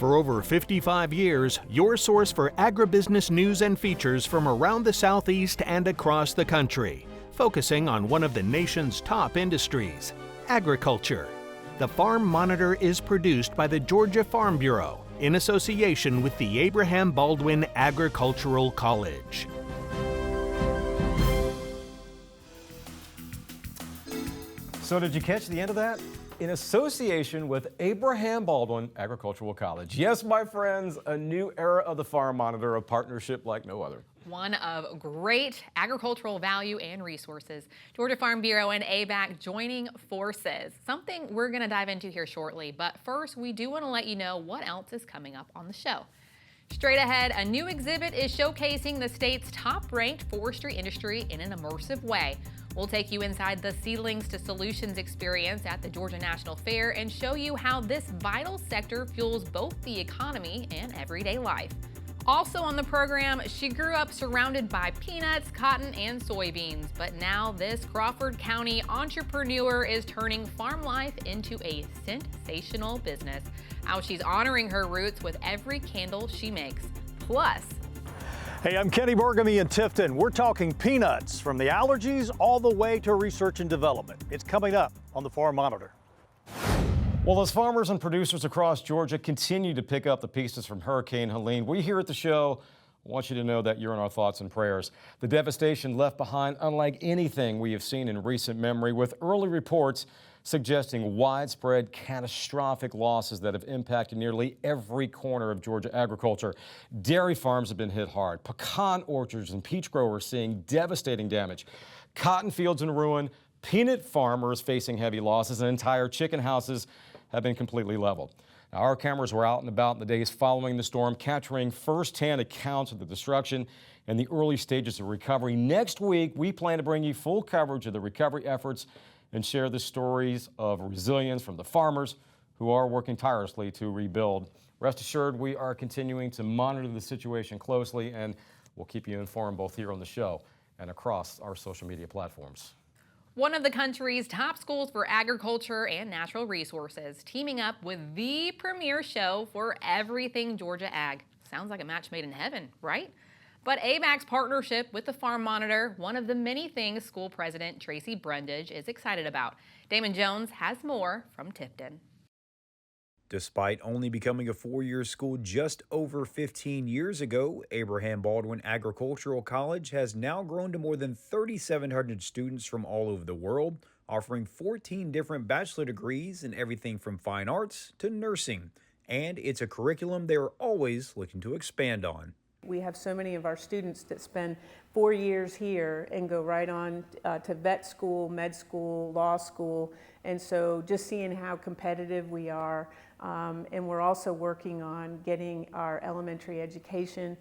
For over 55 years, your source for agribusiness news and features from around the Southeast and across the country, focusing on one of the nation's top industries, agriculture. The Farm Monitor is produced by the Georgia Farm Bureau in association with the Abraham Baldwin Agricultural College. So did you catch the end of that? In association with Abraham Baldwin Agricultural College. Yes, my friends, a new era of the Farm Monitor, a partnership like no other. One of great agricultural value and resources. Georgia Farm Bureau and ABAC joining forces. Something we're going to dive into here shortly. But first, we do want to let you know what else is coming up on the show. Straight ahead, a new exhibit is showcasing the state's top-ranked forestry industry in an immersive way. We'll take you inside the Seedlings to Solutions experience at the Georgia National Fair and show you how this vital sector fuels both the economy and everyday life. Also on the program, she grew up surrounded by peanuts, cotton, and soybeans, but now this Crawford County entrepreneur is turning farm life into a sensational business. How she's honoring her roots with every candle she makes. Plus, hey, I'm Kenny Burgamy in Tifton. We're talking peanuts, from the allergies all the way to research and development. It's coming up on the Farm Monitor. Well, as farmers and producers across Georgia continue to pick up the pieces from Hurricane Helene, we here at the show want you to know that you're in our thoughts and prayers. The devastation left behind unlike anything we have seen in recent memory, with early reports suggesting widespread catastrophic losses that have impacted nearly every corner of Georgia agriculture. Dairy farms have been hit hard. Pecan orchards and peach growers seeing devastating damage. Cotton fields in ruin. Peanut farmers facing heavy losses, and entire chicken houses have been completely leveled. Now, our cameras were out and about in the days following the storm, capturing firsthand accounts of the destruction and the early stages of recovery. Next week, we plan to bring you full coverage of the recovery efforts and share the stories of resilience from the farmers who are working tirelessly to rebuild. Rest assured, we are continuing to monitor the situation closely, and we'll keep you informed both here on the show and across our social media platforms. one of the country's top schools for agriculture and natural resources, teaming up with the premier show for everything Georgia Ag. Sounds like a match made in heaven, right? But ABAC's partnership with the Farm Monitor, one of the many things school president Tracy Brundage is excited about. Damon Jones has more from Tifton. Despite only becoming a four-year school just over 15 years ago, Abraham Baldwin Agricultural College has now grown to more than 3,700 students from all over the world, offering 14 different bachelor degrees in everything from fine arts to nursing. And it's a curriculum they're always looking to expand on. We have so many of our students that spend 4 years here and go right on to vet school, med school, law school, and so just seeing how competitive we are, and we're also working on getting our elementary education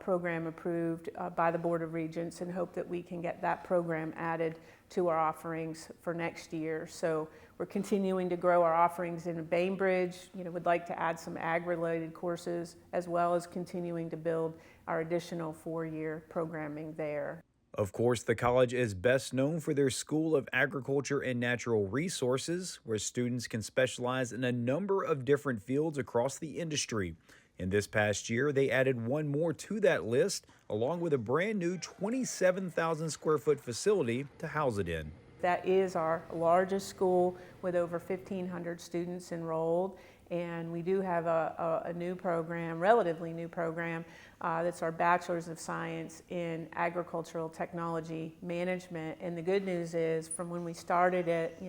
program approved by the Board of Regents, and hope that we can get that program added to our offerings for next year. So we're continuing to grow our offerings in Bainbridge. Would like to add some ag-related courses, as well as continuing to build our additional 4-year programming there. Of course, the college is best known for their School of Agriculture and Natural Resources, where students can specialize in a number of different fields across the industry. And this past year, they added one more to that list, along with a brand new 27,000 square foot facility to house it in. That is our largest school with over 1,500 students enrolled, and we do have a new program, relatively new program, that's our Bachelor's of Science in Agricultural Technology Management. And the good news is, from when we started it,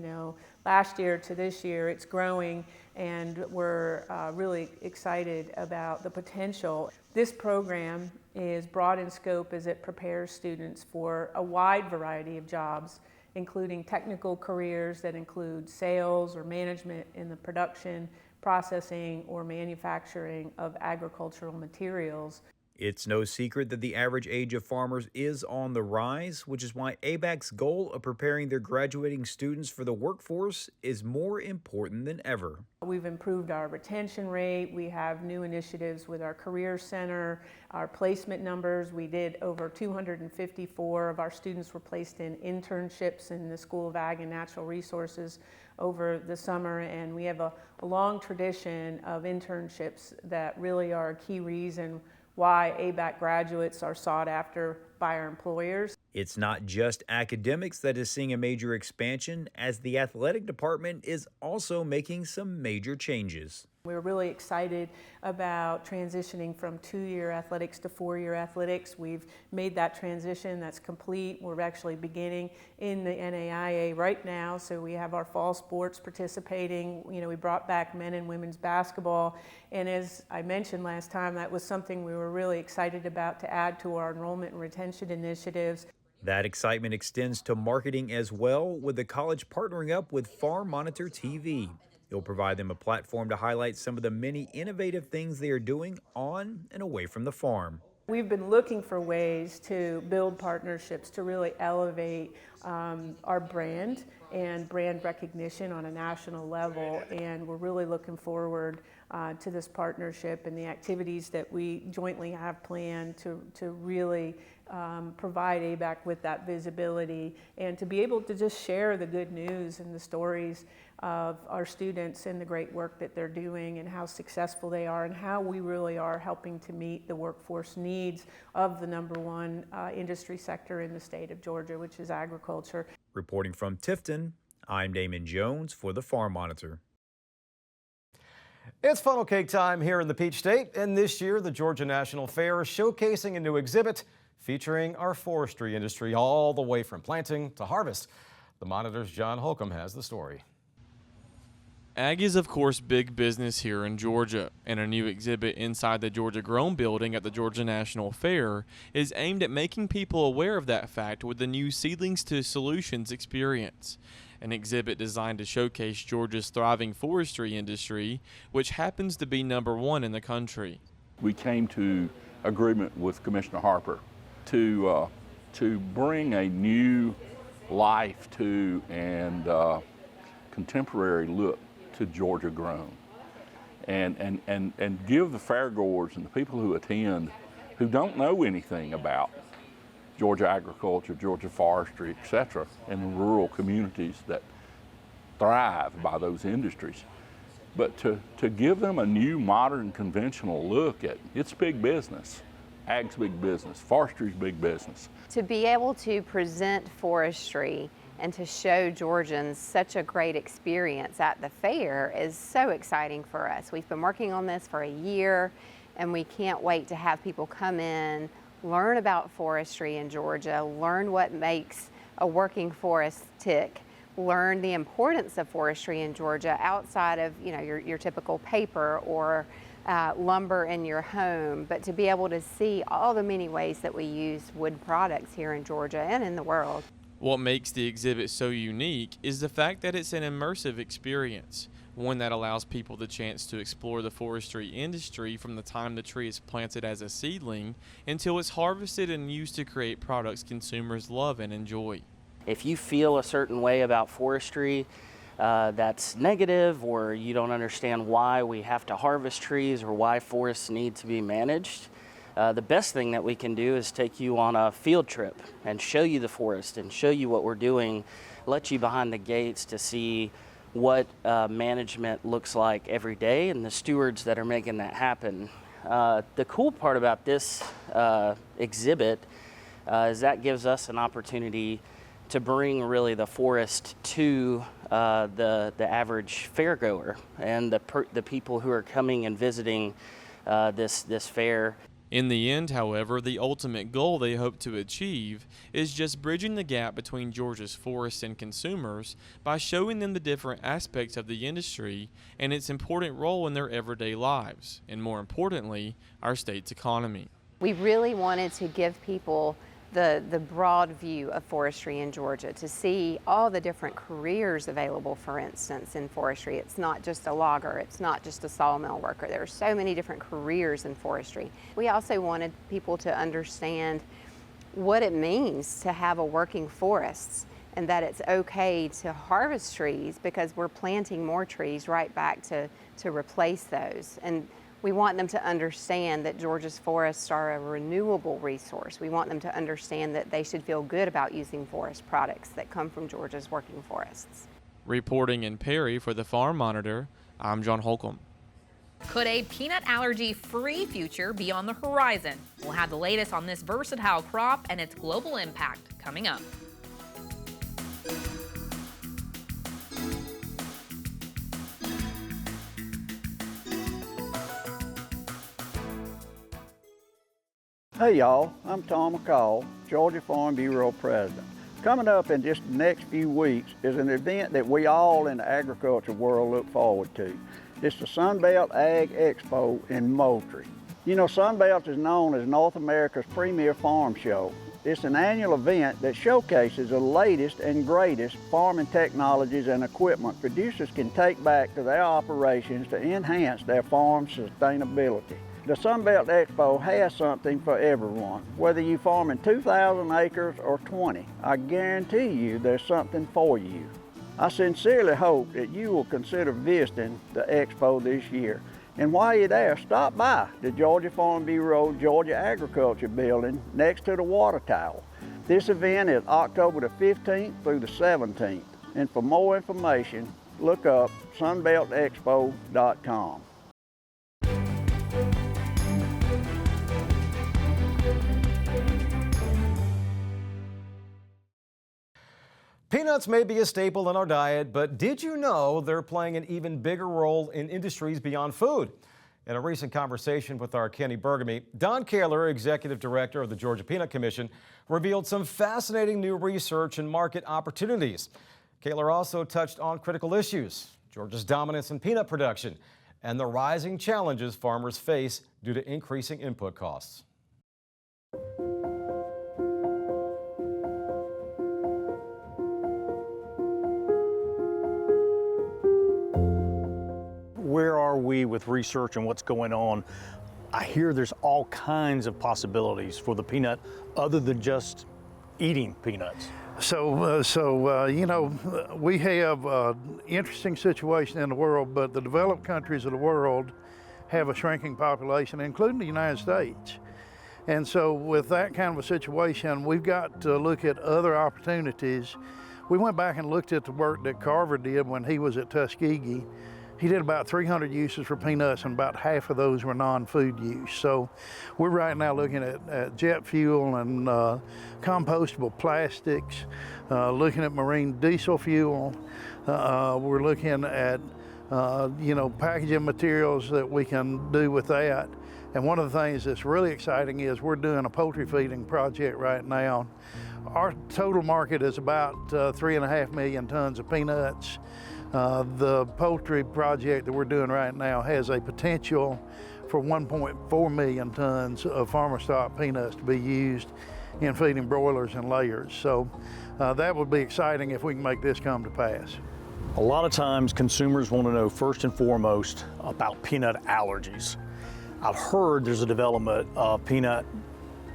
last year to this year, it's growing, and we're really excited about the potential. This program is broad in scope as it prepares students for a wide variety of jobs, including technical careers that include sales or management in the production, processing, or manufacturing of agricultural materials. It's no secret that the average age of farmers is on the rise, which is why ABAC's goal of preparing their graduating students for the workforce is more important than ever. We've improved our retention rate. We have new initiatives with our Career Center, our placement numbers. We did over 254 of our students were placed in internships in the School of Ag and Natural Resources over the summer, and we have a long tradition of internships that really are a key reason why ABAC graduates are sought after by our employers. It's not just academics that is seeing a major expansion, as the athletic department is also making some major changes. We're really excited about transitioning from 2-year athletics to 4-year athletics. We've made that transition, that's complete. We're actually beginning in the NAIA right now, so we have our fall sports participating. You know, we brought back men and women's basketball, and as I mentioned last time, that was something we were really excited about to add to our enrollment and retention initiatives. That excitement extends to marketing as well, with the college partnering up with Farm Monitor TV. It'll provide them a platform to highlight some of the many innovative things they are doing on and away from the farm. We've been looking for ways to build partnerships to really elevate our brand and brand recognition on a national level, and we're really looking forward to this partnership and the activities that we jointly have planned to really provide ABAC with that visibility and to be able to just share the good news and the stories of our students and the great work that they're doing and how successful they are and how we really are helping to meet the workforce needs of the #1 industry sector in the state of Georgia, which is agriculture. Reporting from Tifton, I'm Damon Jones for the Farm Monitor. It's funnel cake time here in the Peach State, and this year the Georgia National Fair is showcasing a new exhibit featuring our forestry industry all the way from planting to harvest. The Monitor's John Holcomb has the story. Ag is, of course, big business here in Georgia, and a new exhibit inside the Georgia Grown building at the Georgia National Fair is aimed at making people aware of that fact with the new Seedlings to Solutions experience, an exhibit designed to showcase Georgia's thriving forestry industry, which happens to be #1 in the country. We came to agreement with Commissioner Harper to bring a new life to and contemporary look to Georgia Grown, and give the fairgoers and the people who attend who don't know anything about Georgia agriculture, Georgia forestry, etc., and rural communities that thrive by those industries, but to give them a new, modern, conventional look at it's big business. Ag's big business, forestry's big business. To be able to present forestry and to show Georgians such a great experience at the fair is so exciting for us. We've been working on this for a year, and we can't wait to have people come in, learn about forestry in Georgia, learn what makes a working forest tick, learn the importance of forestry in Georgia outside of your typical paper or lumber in your home, but to be able to see all the many ways that we use wood products here in Georgia and in the world. What makes the exhibit so unique is the fact that it's an immersive experience, one that allows people the chance to explore the forestry industry from the time the tree is planted as a seedling until it's harvested and used to create products consumers love and enjoy. If you feel a certain way about forestry that's negative, or you don't understand why we have to harvest trees or why forests need to be managed, the best thing that we can do is take you on a field trip and show you the forest and show you what we're doing, let you behind the gates to see what management looks like every day and the stewards that are making that happen. The cool part about this exhibit is that gives us an opportunity to bring really the forest to the average fairgoer and the people who are coming and visiting this fair. In the end, however, the ultimate goal they hope to achieve is just bridging the gap between Georgia's forests and consumers by showing them the different aspects of the industry and its important role in their everyday lives, and more importantly, our state's economy. We really wanted to give people the broad view of forestry in Georgia, to see all the different careers available, for instance, in forestry. It's not just a logger, it's not just a sawmill worker. There are so many different careers in forestry. We also wanted people to understand what it means to have a working forest, and that it's okay to harvest trees because we're planting more trees right back to replace those. And we want them to understand that Georgia's forests are a renewable resource. We want them to understand that they should feel good about using forest products that come from Georgia's working forests. Reporting in Perry for the Farm Monitor, I'm John Holcomb. Could a peanut allergy-free future be on the horizon? We'll have the latest on this versatile crop and its global impact coming up. Hey y'all, I'm Tom McCall, Georgia Farm Bureau President. Coming up in just the next few weeks is an event that we all in the agriculture world look forward to. It's the Belt Ag Expo in Moultrie. You know, Sunbelt is known as North America's premier farm show. It's an annual event that showcases the latest and greatest farming technologies and equipment producers can take back to their operations to enhance their farm sustainability. The Sunbelt Expo has something for everyone. Whether you farm in 2,000 acres or 20, I guarantee you there's something for you. I sincerely hope that you will consider visiting the Expo this year. And while you're there, stop by the Georgia Farm Bureau Georgia Agriculture Building next to the water tower. This event is October the 15th through the 17th. And for more information, look up sunbeltexpo.com. Peanuts may be a staple in our diet, but did you know they're playing an even bigger role in industries beyond food? In a recent conversation with our Kenny Burgamy, Don Kaler, Executive Director of the Georgia Peanut Commission, revealed some fascinating new research and market opportunities. Kaler also touched on critical issues, Georgia's dominance in peanut production, and the rising challenges farmers face due to increasing input costs. Where are we with research and what's going on? I hear there's all kinds of possibilities for the peanut other than just eating peanuts. You know, we have an interesting situation in the world, but the developed countries of the world have a shrinking population, including the United States. And so with that kind of a situation, we've got to look at other opportunities. We went back and looked at the work that Carver did when he was at Tuskegee. He did about 300 uses for peanuts, and about half of those were non-food use. So we're right now looking at jet fuel and compostable plastics, looking at marine diesel fuel. We're looking at packaging materials that we can do with that. And one of the things that's really exciting is we're doing a poultry feeding project right now. Our total market is about 3.5 million tons of peanuts. The poultry project that we're doing right now has a potential for 1.4 million tons of farmer stock peanuts to be used in feeding broilers and layers. So that would be exciting if we can make this come to pass. A lot of times consumers want to know first and foremost about peanut allergies. I've heard there's a development of peanut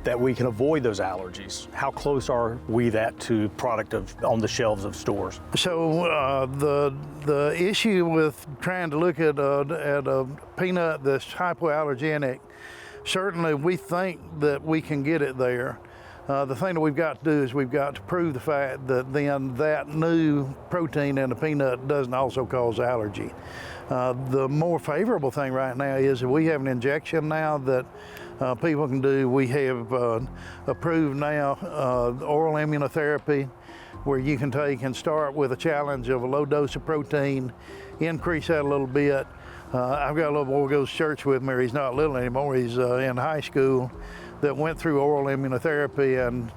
that we can avoid those allergies. How close are we that to product on the shelves of stores? So the issue with trying to look at a peanut that's hypoallergenic, certainly we think that we can get it there. The thing that we've got to do is we've got to prove the fact that then that new protein in the peanut doesn't also cause allergy. The more favorable thing right now is that we have an injection now that people can do. We have approved now oral immunotherapy, where you can take and start with a challenge of a low dose of protein, increase that a little bit. I've got a little boy who goes to church with me. He's not little anymore. He's in high school, that went through oral immunotherapy, and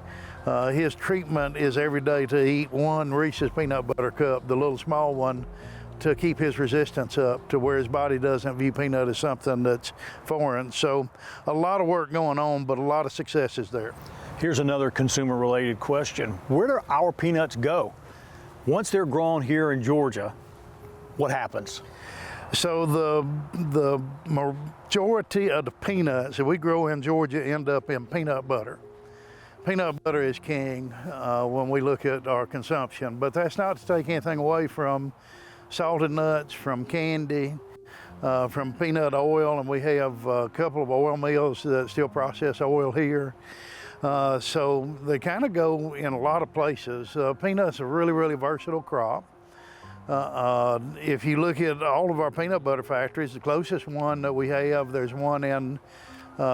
his treatment is every day to eat one Reese's peanut butter cup, the little small one, to keep his resistance up to where his body doesn't view peanut as something that's foreign. So a lot of work going on, but a lot of successes there. Here's another consumer-related question. Where do our peanuts go? Once they're grown here in Georgia, what happens? So the majority of the peanuts that we grow in Georgia end up in peanut butter. Peanut butter is king when we look at our consumption, but that's not to take anything away from salted nuts, from candy, from peanut oil, and we have a couple of oil mills that still process oil here. So they kind of go in a lot of places. Peanuts are a really, really versatile crop. If you look at all of our peanut butter factories, the closest one that we have, there's one in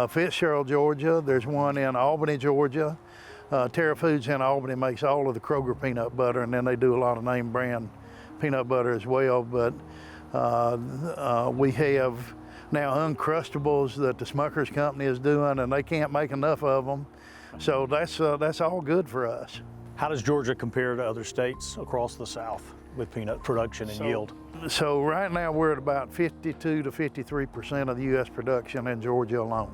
Fitzgerald, Georgia. There's one in Albany, Georgia. Terra Foods in Albany makes all of the Kroger peanut butter, and then they do a lot of name brand peanut butter as well. But we have now Uncrustables that the Smucker's company is doing, and they can't make enough of them. So that's all good for us. How does Georgia compare to other states across the South with peanut production and yield? So right now we're at about 52 to 53% of the U.S. production in Georgia alone.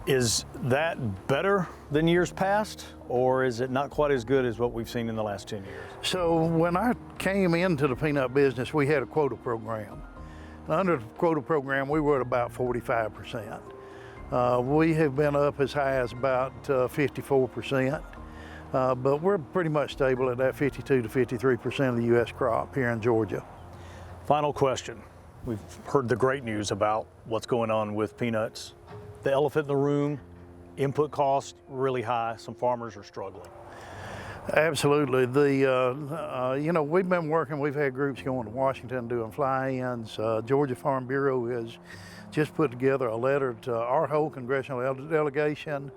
Is that better than years past, or is it not quite as good as what we've seen in the last 10 years? So when I came into the peanut business, we had a quota program. Under the quota program, we were at about 45%. We have been up as high as about 54%, but we're pretty much stable at that 52 to 53% of the U.S. crop here in Georgia. Final question. We've heard the great news about what's going on with peanuts. The elephant in the room, input costs really high. Some farmers are struggling. Absolutely. We've been working, we've had groups going to Washington doing fly-ins. Georgia Farm Bureau has just put together a letter to our whole congressional delegation,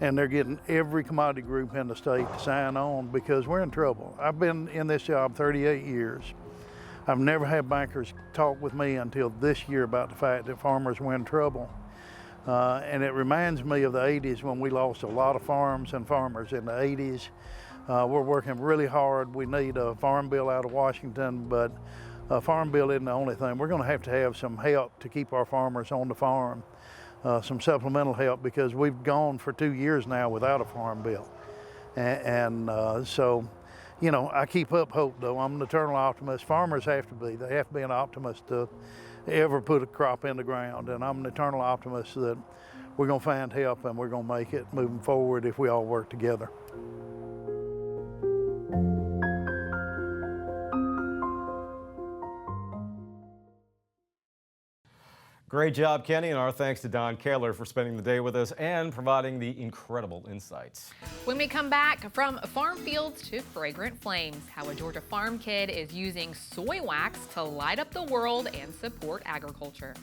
and they're getting every commodity group in the state to sign on because we're in trouble. I've been in this job 38 years. I've never had bankers talk with me until this year about the fact that farmers were in trouble. And it reminds me of the 80s when we lost a lot of farms and farmers in the 80s. We're working really hard. We need a farm bill out of Washington, but a farm bill isn't the only thing. We're going to have some help to keep our farmers on the farm, some supplemental help, because we've gone for 2 years now without a farm bill. So, I keep up hope, though. I'm an eternal optimist. Farmers have to be. They have to be an optimist to ever put a crop in the ground, and I'm an eternal optimist that we're going to find help and we're going to make it moving forward if we all work together. Great job, Kenny, and our thanks to Don Keller for spending the day with us and providing the incredible insights. When we come back, from farm fields to fragrant flames, how a Georgia farm kid is using soy wax to light up the world and support agriculture.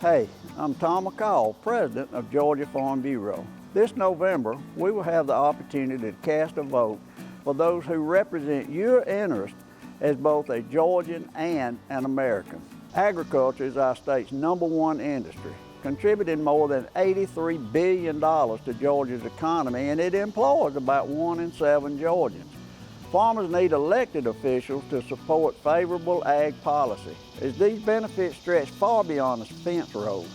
Hey, I'm Tom McCall, President of Georgia Farm Bureau. This November, we will have the opportunity to cast a vote for those who represent your interest as both a Georgian and an American. Agriculture is our state's #1 industry, contributing more than $83 billion to Georgia's economy, and it employs about 1 in 7 Georgians. Farmers need elected officials to support favorable ag policy, as these benefits stretch far beyond the fence road,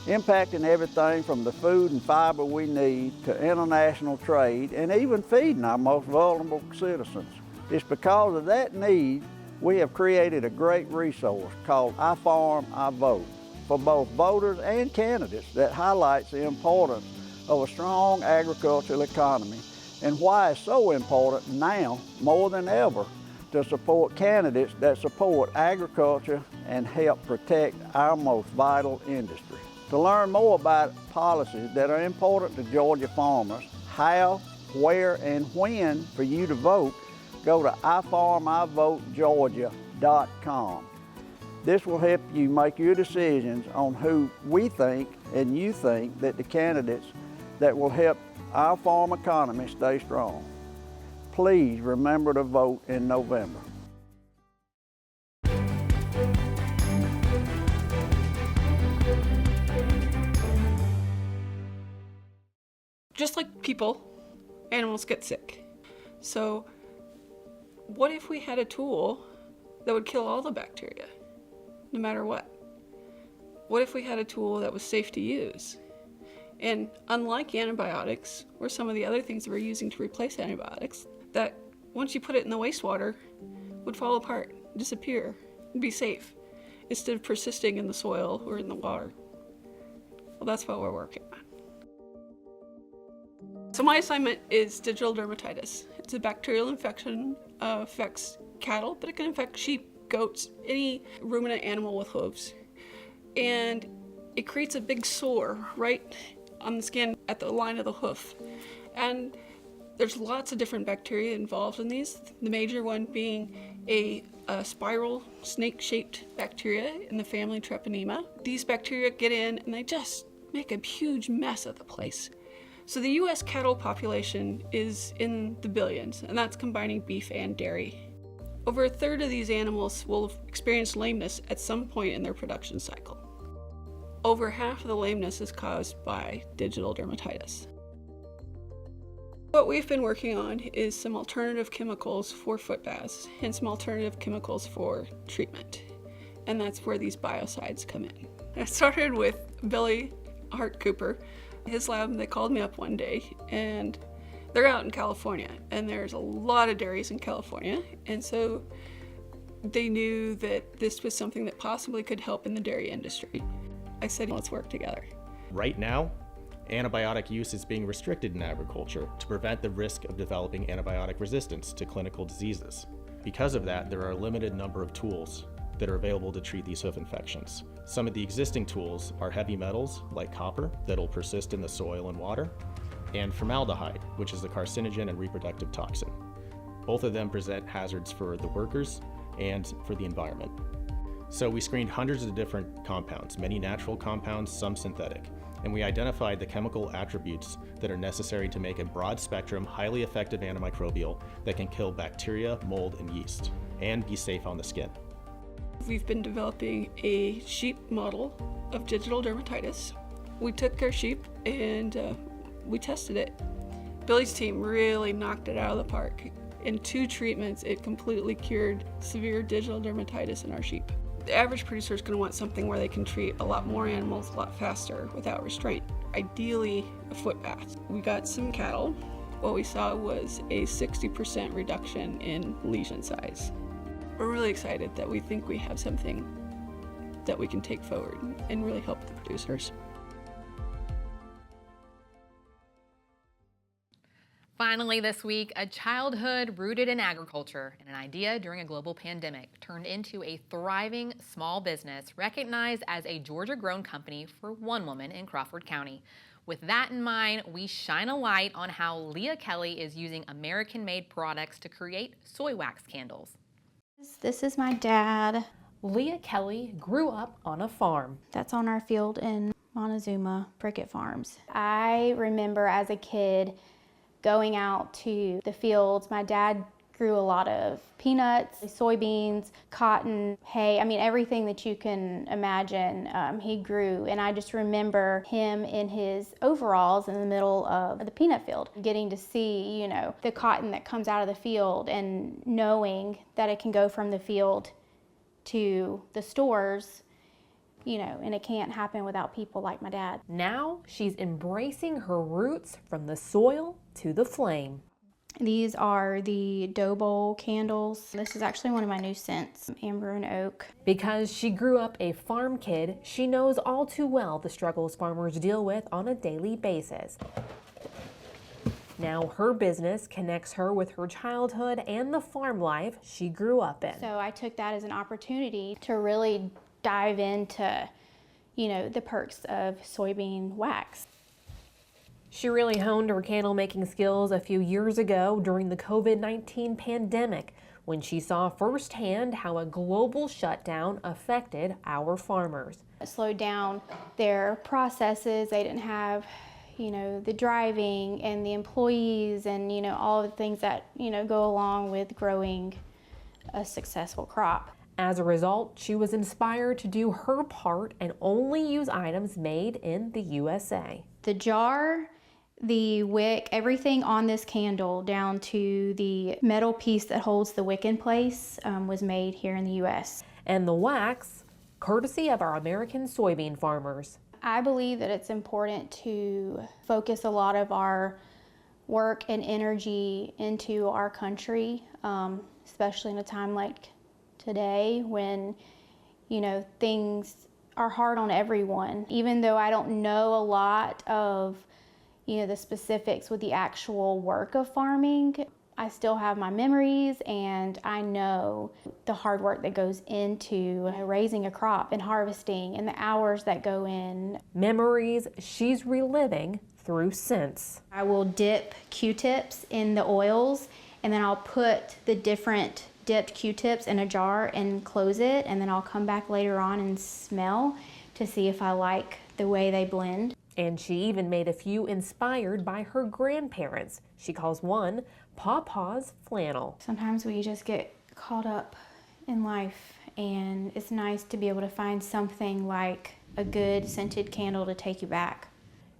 impacting everything from the food and fiber we need to international trade and even feeding our most vulnerable citizens. It's because of that need we have created a great resource called I Farm, I Vote for both voters and candidates that highlights the importance of a strong agricultural economy and why it's so important now more than ever to support candidates that support agriculture and help protect our most vital industry. To learn more about policies that are important to Georgia farmers, how, where, and when for you to vote, go to ifarmivotegeorgia.com. This will help you make your decisions on who we think and you think that the candidates that will help our farm economy stay strong. Please remember to vote in November. Just like people, animals get sick. So what if we had a tool that would kill all the bacteria, no matter what? What if we had a tool that was safe to use? And unlike antibiotics, or some of the other things that we're using to replace antibiotics, that once you put it in the wastewater, would fall apart, disappear, and be safe, instead of persisting in the soil or in the water. Well, that's what we're working on. So my assignment is digital dermatitis. It's a bacterial infection, affects cattle, but it can affect sheep, goats, any ruminant animal with hooves. And it creates a big sore right on the skin at the line of the hoof. And there's lots of different bacteria involved in these, the major one being a spiral snake-shaped bacteria in the family Treponema. These bacteria get in and they just make a huge mess of the place. So the US cattle population is in the billions, and that's combining beef and dairy. Over a third of these animals will experience lameness at some point in their production cycle. Over half of the lameness is caused by digital dermatitis. What we've been working on is some alternative chemicals for foot baths and some alternative chemicals for treatment. And that's where these biocides come in. I started with Billy Hart Cooper. His lab, they called me up one day, and they're out in California, and there's a lot of dairies in California, and so they knew that this was something that possibly could help in the dairy industry. I said, let's work together. Right now, antibiotic use is being restricted in agriculture to prevent the risk of developing antibiotic resistance to clinical diseases. Because of that, there are a limited number of tools that are available to treat these hoof infections. Some of the existing tools are heavy metals like copper that'll persist in the soil and water, and formaldehyde, which is a carcinogen and reproductive toxin. Both of them present hazards for the workers and for the environment. So we screened hundreds of different compounds, many natural compounds, some synthetic, and we identified the chemical attributes that are necessary to make a broad spectrum, highly effective antimicrobial that can kill bacteria, mold, and yeast, and be safe on the skin. We've been developing a sheep model of digital dermatitis. We took our sheep and we tested it. Billy's team really knocked it out of the park. In 2 treatments, it completely cured severe digital dermatitis in our sheep. The average producer is going to want something where they can treat a lot more animals a lot faster without restraint. Ideally, a foot bath. We got some cattle. What we saw was a 60% reduction in lesion size. We're really excited that we think we have something that we can take forward and really help the producers. Finally this week, a childhood rooted in agriculture and an idea during a global pandemic turned into a thriving small business recognized as a Georgia-grown company for one woman in Crawford County. With that in mind, we shine a light on how Leah Kelly is using American-made products to create soy wax candles. This is my dad. Leah Kelly grew up on a farm. That's on our field in Montezuma, Prickett Farms. I remember as a kid going out to the fields. My dad grew a lot of peanuts, soybeans, cotton, hay. I mean, everything that you can imagine, he grew. And I just remember him in his overalls in the middle of the peanut field, getting to see, you know, the cotton that comes out of the field and knowing that it can go from the field to the stores, you know, and it can't happen without people like my dad. Now she's embracing her roots from the soil to the flame. These are the dough bowl candles. This is actually one of my new scents, amber and oak. Because she grew up a farm kid, she knows all too well the struggles farmers deal with on a daily basis. Now her business connects her with her childhood and the farm life she grew up in. So I took that as an opportunity to really dive into, you know, the perks of soybean wax. She really honed her candle making skills a few years ago during the COVID-19 pandemic when she saw firsthand how a global shutdown affected our farmers. It slowed down their processes. They didn't have, you know, the driving and the employees and, you know, all of the things that, you know, go along with growing a successful crop. As a result, she was inspired to do her part and only use items made in the USA. The jar The wick, everything on this candle down to the metal piece that holds the wick in place was made here in the U.S. And the wax, courtesy of our American soybean farmers. I believe that it's important to focus a lot of our work and energy into our country, especially in a time like today when, you know, things are hard on everyone. Even though I don't know a lot of, you know, the specifics with the actual work of farming, I still have my memories, and I know the hard work that goes into raising a crop and harvesting and the hours that go in. Memories she's reliving through scents. I will dip Q-tips in the oils, and then I'll put the different dipped Q-tips in a jar and close it, and then I'll come back later on and smell to see if I like the way they blend. And she even made a few inspired by her grandparents. She calls one Pawpaw's flannel. Sometimes we just get caught up in life, and it's nice to be able to find something like a good scented candle to take you back.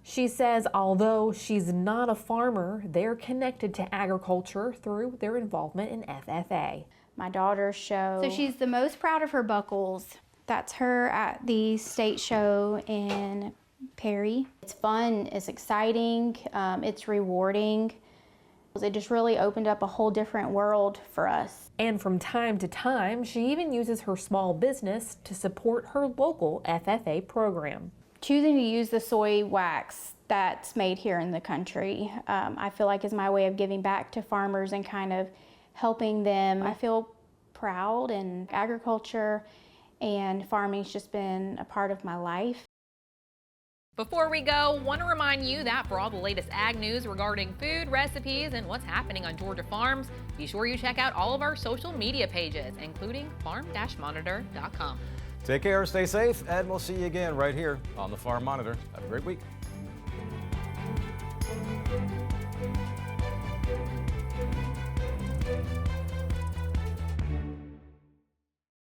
She says although she's not a farmer, they're connected to agriculture through their involvement in FFA. My daughter's show. So she's the most proud of her buckles. That's her at the state show in Perry. It's fun, it's exciting, it's rewarding. It just really opened up a whole different world for us. And from time to time, she even uses her small business to support her local FFA program. Choosing to use the soy wax that's made here in the country, I feel like is my way of giving back to farmers and kind of helping them. I feel proud, and agriculture and farming's just been a part of my life. Before we go, want to remind you that for all the latest ag news regarding food, recipes, and what's happening on Georgia farms, be sure you check out all of our social media pages, including farm-monitor.com. Take care, stay safe, and we'll see you again right here on the Farm Monitor. Have a great week.